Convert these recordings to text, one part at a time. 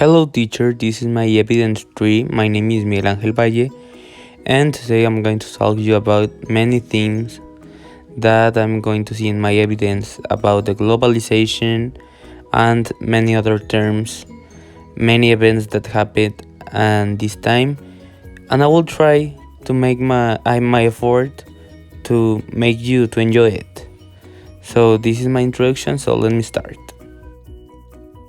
Hello teacher, this is my evidence 3. My name is Miguel Angel Valle, and today I'm going to talk you about many things that I'm going to see in my evidence about the globalization and many other terms, many events that happened and this time, and I will try to make my effort to make you to enjoy it. So this is my introduction, so let me start.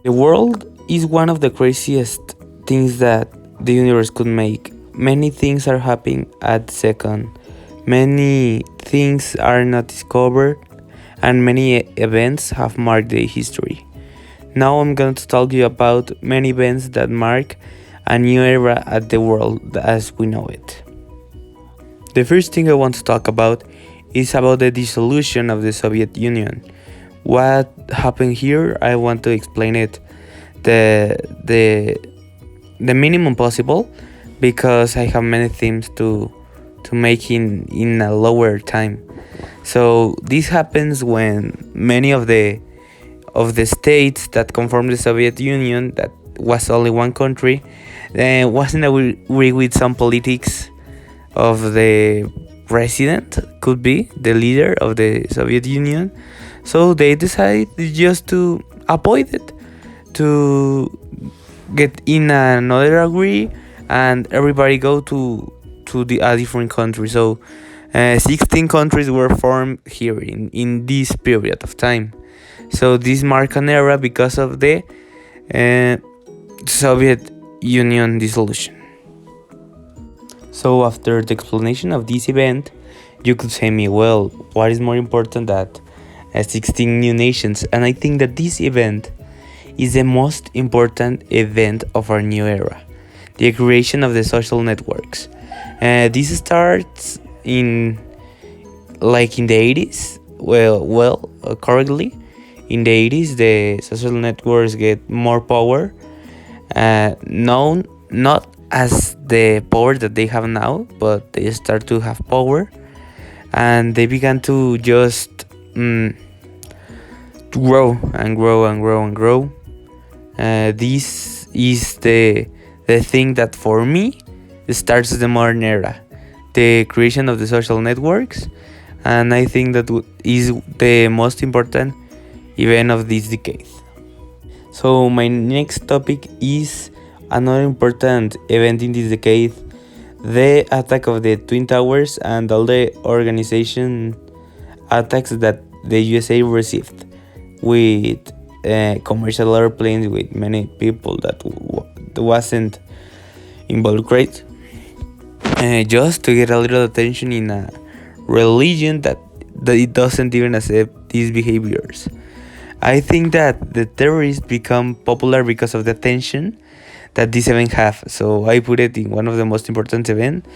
The world is one of the craziest things that the universe could make. Many things are happening at second. Many things are not discovered and many events have marked the history. Now I'm going to talk you about many events that mark a new era at the world as we know it. The first thing I want to talk about is about the dissolution of the Soviet Union. What happened here? I want to explain it the minimum possible because I have many things to make in a lower time. So this happens when many of the states that conform the Soviet Union, that was only one country, wasn't agree with some politics of the president, could be the leader of the Soviet Union. So they decided just to avoid it, to get in another agree, and everybody go to a different country. So 16 countries were formed here in this period of time. So this marked an era because of the Soviet Union dissolution. So after the explanation of this event, you could say me, well, what is more important that 16 new nations? And I think that this event is the most important event of our new era, the creation of the social networks. This starts in the 80s. Correctly, in the 80s, the social networks get more power, known not as the power that they have now, but they start to have power, and they began to just grow and grow and grow and grow. This is the thing that for me starts the modern era, the creation of the social networks, and I think that is the most important event of this decade. So my next topic is another important event in this decade, the attack of the Twin Towers and all the organization attacks that the USA received with commercial airplanes, with many people that wasn't involved, great, just to get a little attention in a religion that it doesn't even accept these behaviors. I think that the terrorists become popular because of the attention that this event have. So I put it in one of the most important events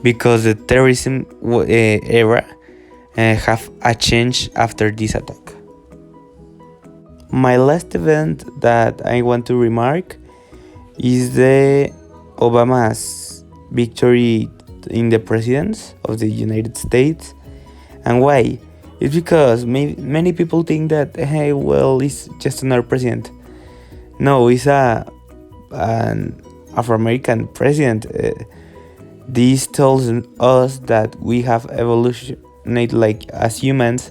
because the terrorism era have a change after this attack. My last event that I want to remark is the Obama's victory in the presidency of the United States. And why? It's because many people think that, hey, well, it's just another president. No, it's an Afro-American president. This tells us that we have evolutionated like as humans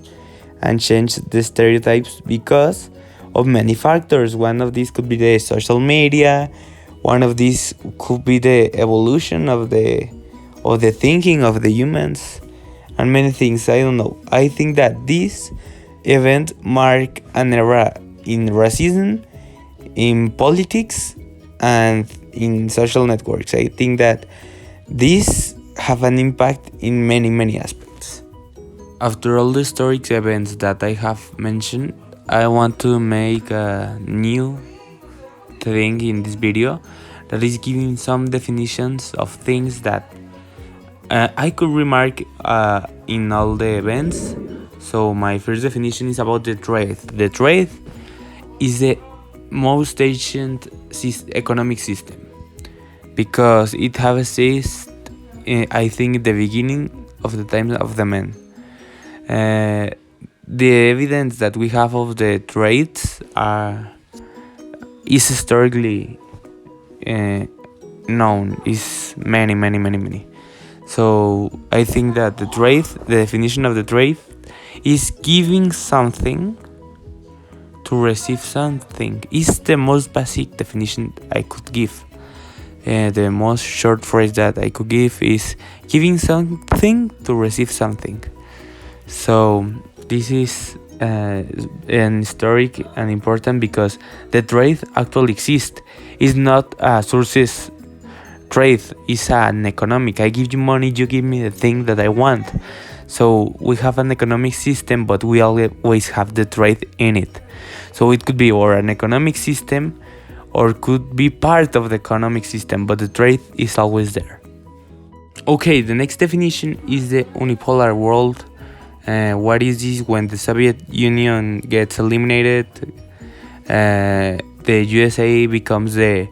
and changed the stereotypes because of many factors. One of these could be the social media. One of these could be the evolution of the thinking of the humans, and many things. I don't know. I think that this event marked an era in racism, in politics, and in social networks. I think that these have an impact in many aspects. After all the historic events that I have mentioned, I want to make a new thing in this video that is giving some definitions of things that I could remark in all the events. So my first definition is about the trade. The trade is the most ancient economic system because it has existed, I think, at the beginning of the times of the men. The evidence that we have of the trades is historically known. Is many, many, many, many. So I think that the definition of the trade, is giving something to receive something. Is the most basic definition I could give. The most short phrase that I could give is giving something to receive something. So this is an historic and important because the trade actually exists. It's not a sources trade, is an economic. I give you money, you give me the thing that I want. So we have an economic system, but we always have the trade in it. So it could be or an economic system or could be part of the economic system, but the trade is always there. Okay, the next definition is the unipolar world. What is this? When the Soviet Union gets eliminated, the USA becomes the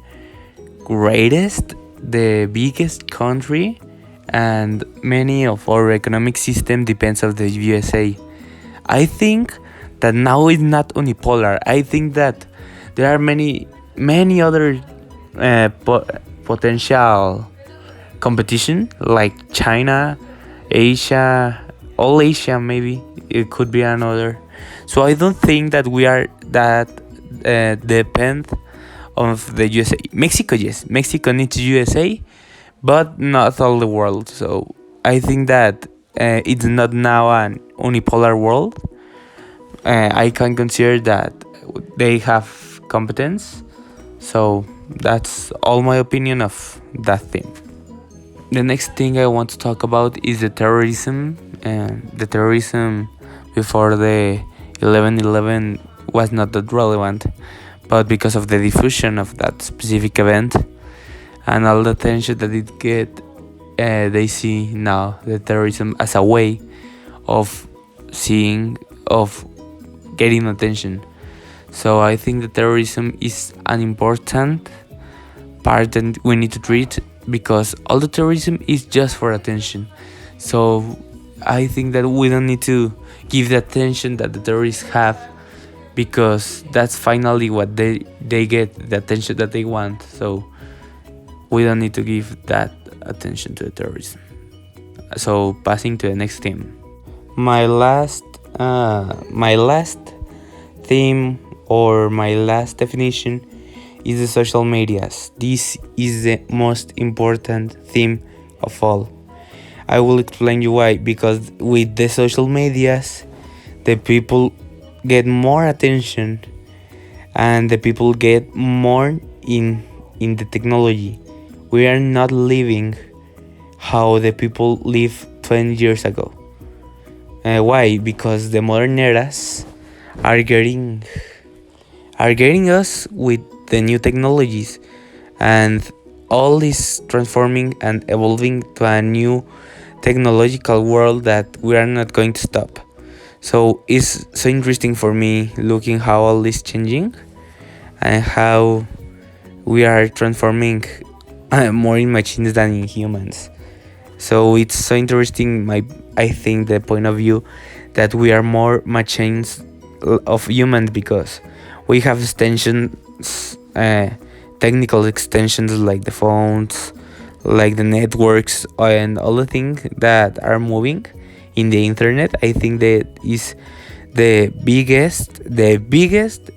greatest, the biggest country, and many of our economic system depends on the USA. I think that now it's not unipolar. I think that there are many other potential competition like China, Asia, all Asia maybe it could be another. So I don't think that we are that depend of the USA. Mexico, yes, Mexico needs USA, but not all the world. So I think that it's not now an unipolar world. I can consider that they have competence. So that's all my opinion of that thing. The next thing I want to talk about is the terrorism. The terrorism before the 11/11 was not that relevant, but because of the diffusion of that specific event and all the attention that it get, they see now the terrorism as a way of getting attention. So I think that terrorism is an important part that we need to treat because all the terrorism is just for attention. So I think that we don't need to give the attention that the terrorists have because that's finally what they get, the attention that they want. So we don't need to give that attention to the terrorism. So passing to the next theme. My last theme or my last definition is the social medias. This is the most important theme of all. I will explain you why. Because with the social medias, the people get more attention and the people get more in the technology. We are not living how the people lived 20 years ago. Why? Because the modern eras are getting us with the new technologies, and all is transforming and evolving to a new technological world that we are not going to stop. So it's so interesting for me looking how all is changing and how we are transforming more in machines than in humans. So it's so interesting, I think, the point of view that we are more machines of humans because we have extensions, technical extensions like the phones, like the networks, and all the things that are moving in the internet. I think that is the biggest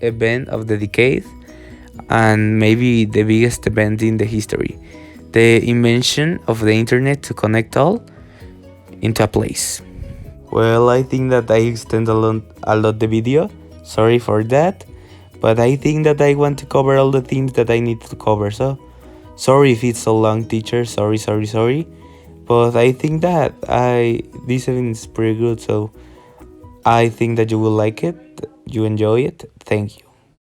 event of the decade and maybe the biggest event in the history. The invention of the internet to connect all into a place. Well, I think that I extend a lot the video. Sorry for that. But I think that I want to cover all the themes that I need to cover. So sorry if it's so long, teacher. Sorry. But I think that this event is pretty good. So I think that you will like it. You enjoy it. Thank you.